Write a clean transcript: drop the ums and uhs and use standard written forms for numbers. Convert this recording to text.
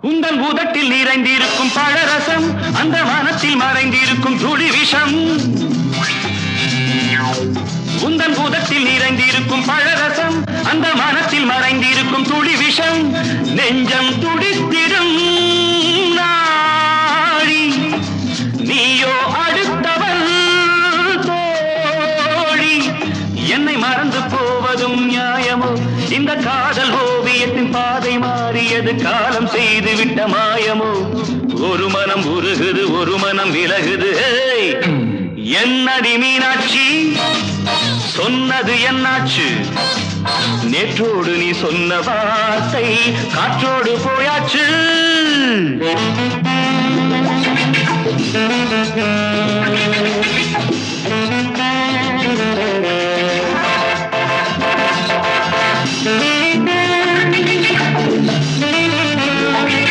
உந்தன் பூதத்தில் நிறைந்திருக்கும் பழரசம் அந்த மனத்தில் மறைந்திருக்கும் துளி விஷம் உந்தன் பூதத்தில் நிறைந்திருக்கும் பழரசம் அந்த மனத்தில் மறைந்திருக்கும் துளி விஷம் நெஞ்சம் துடித்திடும் நாடி நீயோ அடுத்தவள் தோழி என்னை மறந்து போவதும் நியாயமோ இந்த காதல் ஓவியத்தின் பாதை மாறியது காலம் செய்து விட்ட மாயமோ ஒரு மனம் உருகுது ஒரு மனம் விலகுது என்னடி மீனாட்சி சொன்னது என்னாச்சு நேற்றோடு நீ சொன்ன வார்த்தை காற்றோடு போயாச்சு